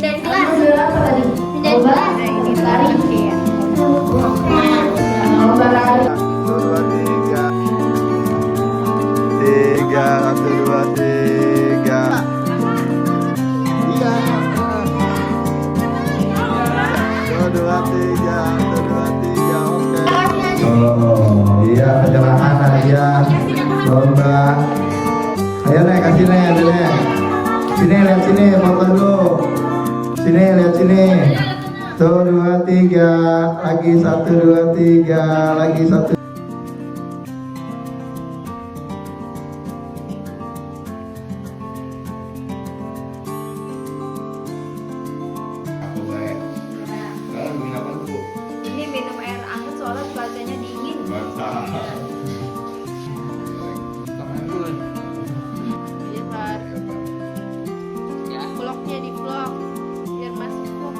Pindahin kelas. Pindahin kelas. Ini lari. Dua, tiga. Tiga, satu, dua, tiga. Iya. Satu, dua, tiga. Satu, dua, tiga. Oke. Oh, iya pencerahan aja. Lomba. Ayo nek, kasih nek, ada nek. Sini lihat sini, foto dulu. Sini lihat sini. Satu, dua, tiga. Lagi satu, dua, tiga. Lagi satu. Ini minum air anget soalnya cuacanya dingin. Iya, Pak. Ya, vlognya di vlog. Biar masuk vlog.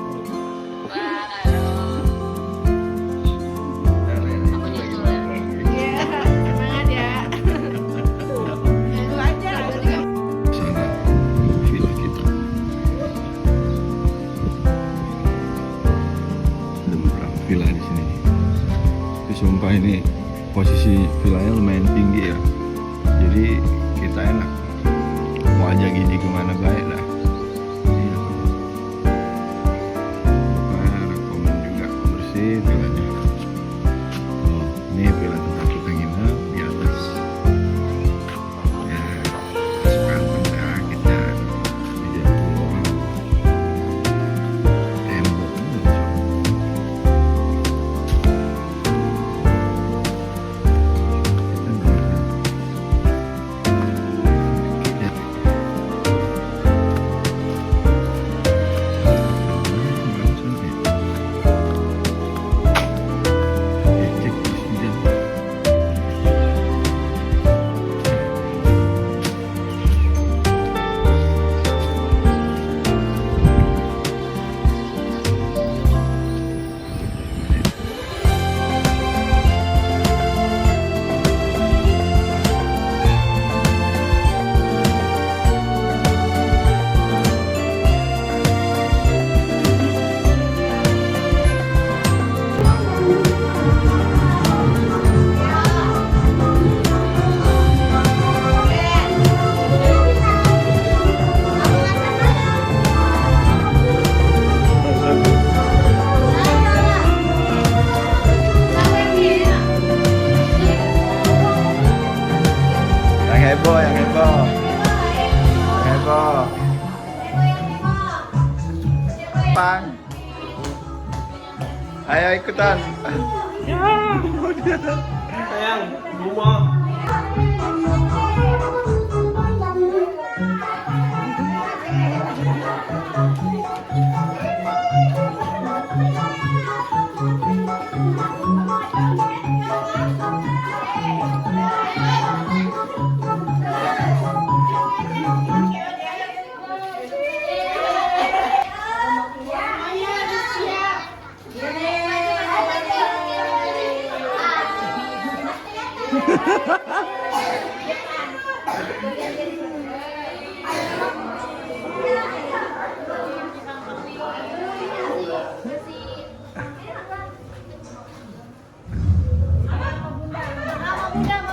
Aku nyusul ya. Iya, semangat ya. Itu aja. Villa di sini. Tapi sumpah ini posisi villanya lumayan tinggi ya. Jadi kita enak mau ajak gini kemana baik lah. Iya. Pokoknya rekomen juga bersih villanya. Oh, ini villa tempat kita nginep di atas. Ya, sekarang tengah kita di jatuh temboknya. Yang heboh, yang heboh. Yang heboh. Pang. Ayo ikutan. Sayang, rumah.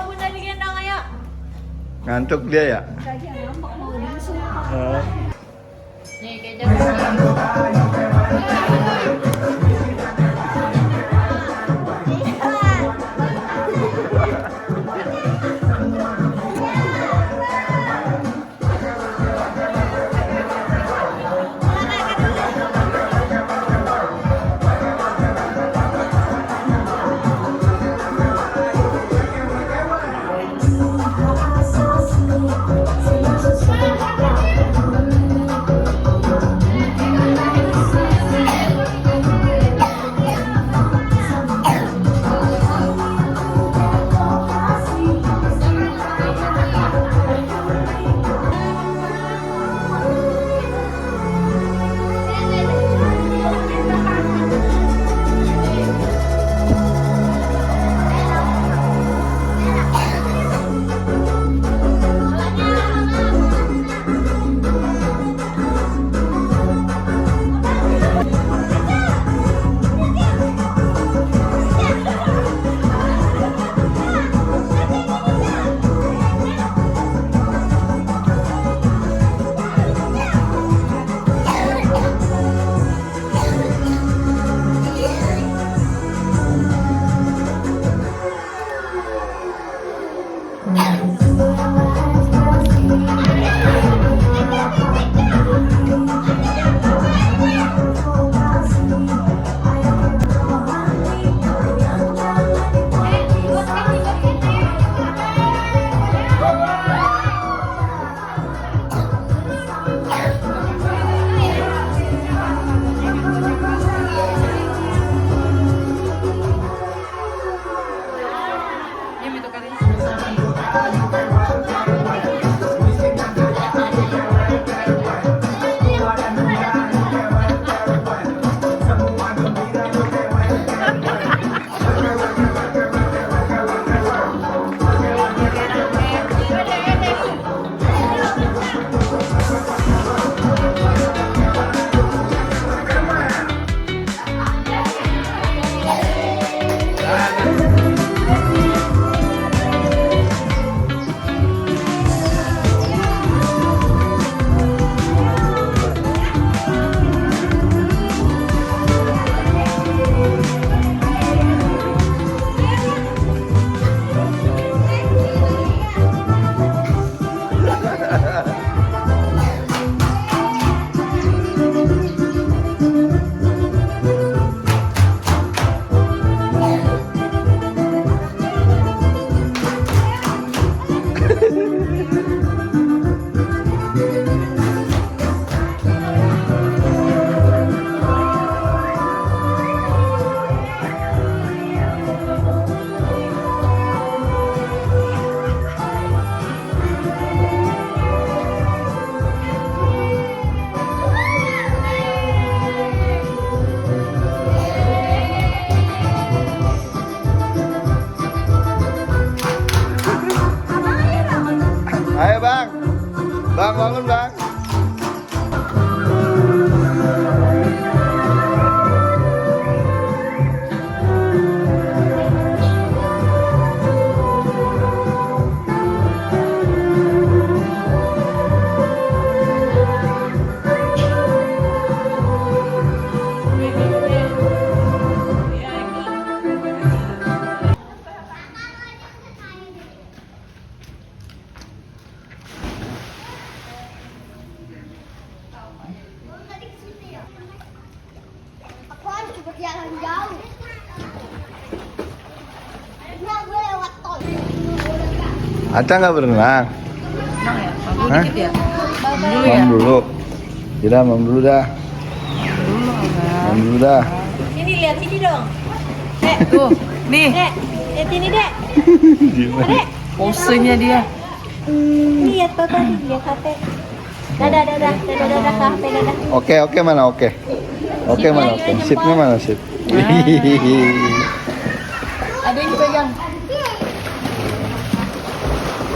Bunda digendong ayo. Ngantuk dia ya? Nih kejar. Jalan jauh. Nggak gue lewat tol. Aca nggak berenang? Hah? Mam dulu. Tidak, mam dulu dah. Mam dulu dah. Ini lihat sini dong. Tuh, nih. Dek, lihat ini dek. Dek, Posenya dia. lihat papa nih, lihat HP. Dadah, dadah, dadah, dadah, HP, dadah. Oke mana oke. Oke mana oke. Sipnya mana sip? Ada yang pegang.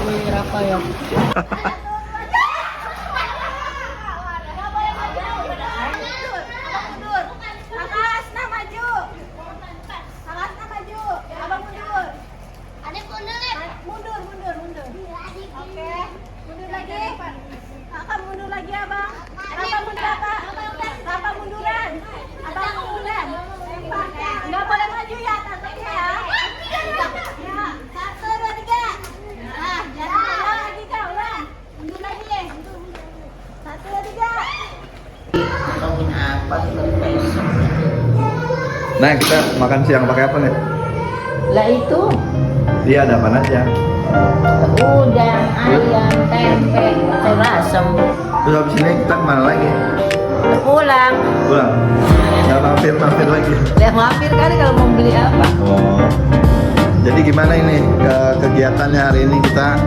Wih, apa ya? Nggak boleh maju ya, takut ya. Ya, 1, 2, 3. Nah, jangan lagi kau lah. Mundur lagi ya. 1, 2, 3. Nah, kita makan siang pakai apa nih? Lah itu Dia ada apa aja? udang, ayam, tempe, telur asem. Terus habis ini kita kemana lagi? Pulang. Pulang. Nggak mampir lagi. Lihat mampir kali kalau mau beli apa. Oh. Jadi gimana ini kegiatannya hari ini kita?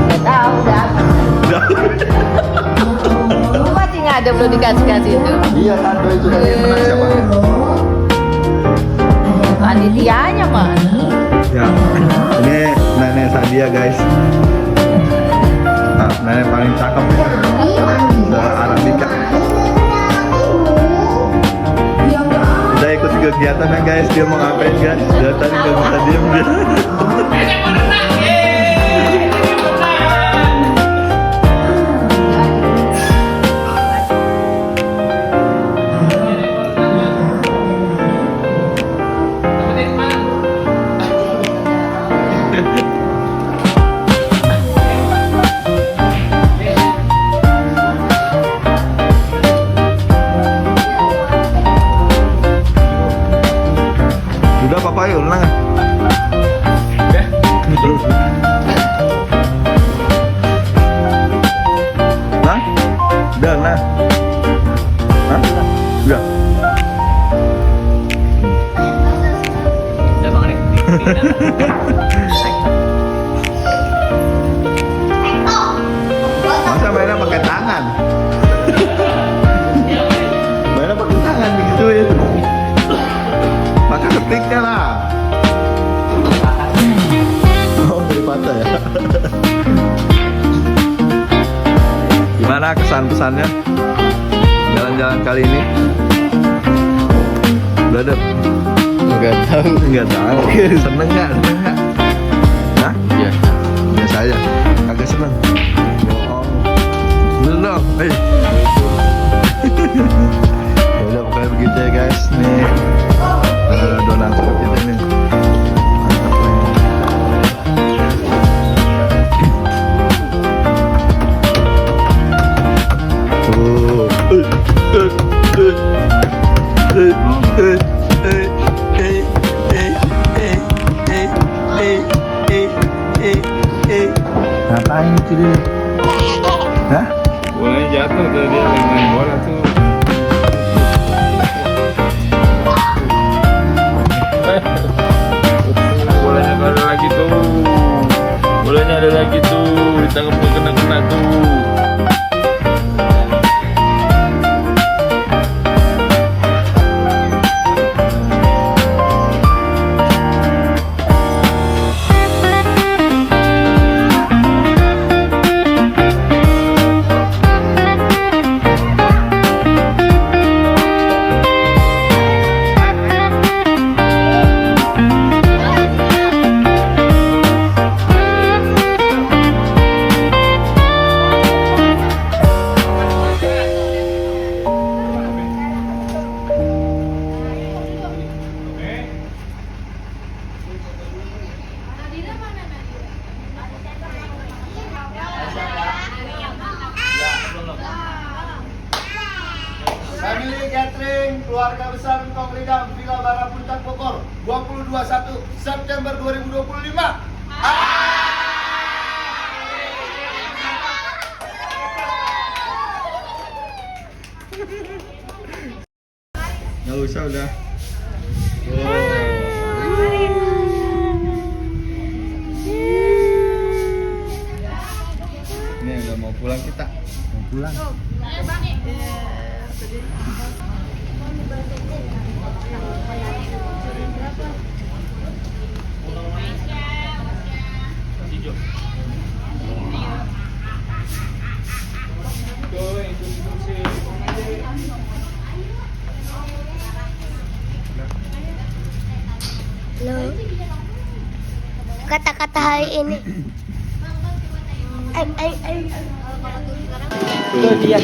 Nggak tahu dah. Lu masih nggak ada belum dikasih itu. Iya kado itu tadi yang menang siapa? Panitianya mana? Ya, ini nenek Sadia guys. Nah, nenek paling cakep ya. Arabica. Kita ikut kegiatannya guys. Dia mau ngapain guys? Dia tadi nggak bisa diem dia. Udah papa yuk renang. Nah, udah nah. Hah? Udah. Udah bang nih. Masa mainnya pakai tangan? Mainnya pakai tangan digituin. Pakai ketiknya lah. Oh, dari patah ya. Gimana kesan-pesannya jalan-jalan kali ini? Brother? Enggak tahu. Enggak tahu. Seneng nggak? Seneng nggak? Hah? Iya. Biasa aja. Agak seneng. Bohong. Bener dong. Ya udah pokoknya begitu ya guys. Nih ada donat seperti ini. Mantap nih. Ngapain itu dia? Hah? Bolanya jatuh tuh dia main bola tuh. Bolanya ada lagi tuh. Bolanya ada lagi tuh. Ditangkap kena tuh. Family Catering Keluarga Besar Engkong Lidang Villa Bara Puncak Bogor 2021 September 2025. Nggak usah udah. Ini udah mau pulang kita. Mau pulang. Halo. Kata-kata hari ini. Iya.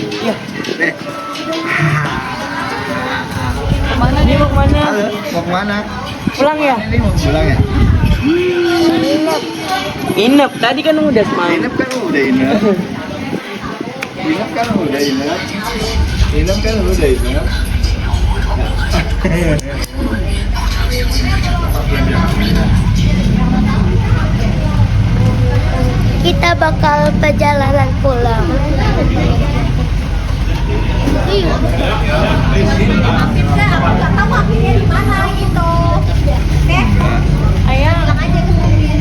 Kemana Ini mau kemana? Halo, mau kemana? Pulang ya? Ini mau pulang ya? Inap. Tadi kan udah semalam. Inap kan udah inap. Inap kan udah inap. Inap kan udah inap. Kita bakal perjalanan pulang. Maafin nggak? Aku nggak tahu akhirnya di mana gitu. Oke? Ayo. Pulang aja ke sini.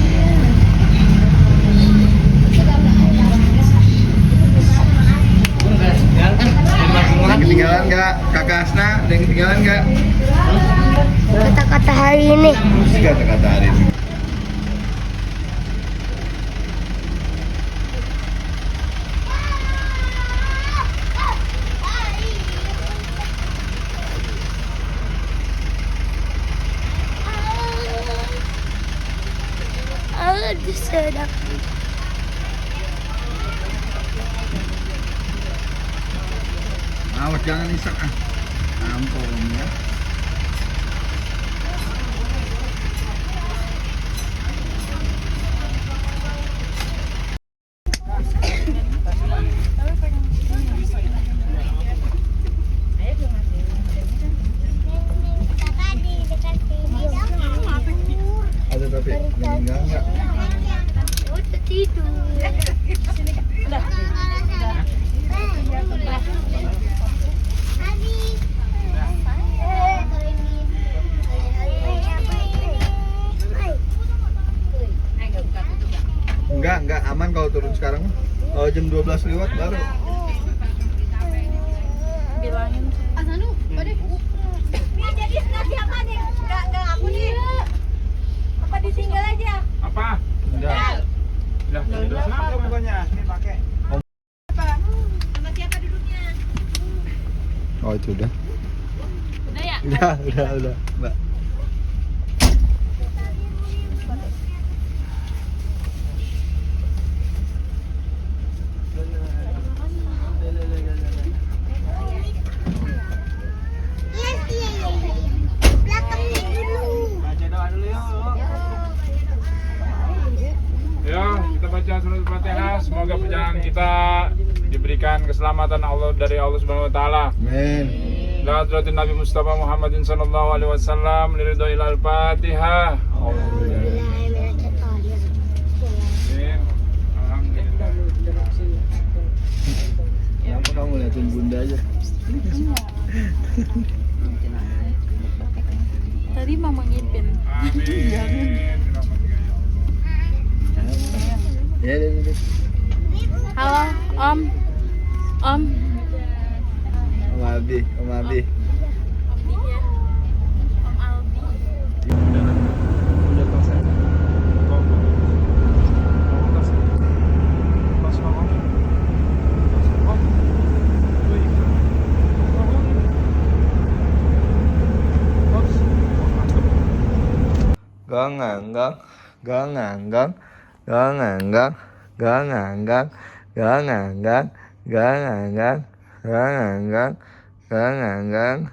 Ada yang ketinggalan nggak? Kakak Asna, ada yang ketinggalan nggak? Kata-kata hari ini. Kata-kata hari ini. Aduh, sedap. Awas jangan iseng ah. Ampun ya. Ada tapi meninggal nggak? Udah tidur. Enggak aman kalau turun sekarang. Kalau jam 12 lewat baru. Nih jadi senar siapa nih? Nggak aku nih. Apa ditinggal aja? Apa? Enggak. Udah kenapa pokoknya? Ini pakai. Sama siapa duduknya? Oh itu udah. Udah ya? Udah, Mbak. Ya, kita baca surat Al-Fatihah. Semoga perjalanan kita diberikan keselamatan Allah dari Allah Subhanahu wa taala. Amin. La hadratin Nabi Mustafa Muhammadin sallallahu alaihi wasallam liridho ila Al-Fatihah. Amin. Alhamdulillah. Kenapa kamu liatin bunda aja? Tadi mama ngipin. Amin. Ya, deh. Halo, Om. Om. Om Abi. Om Albi. Gang.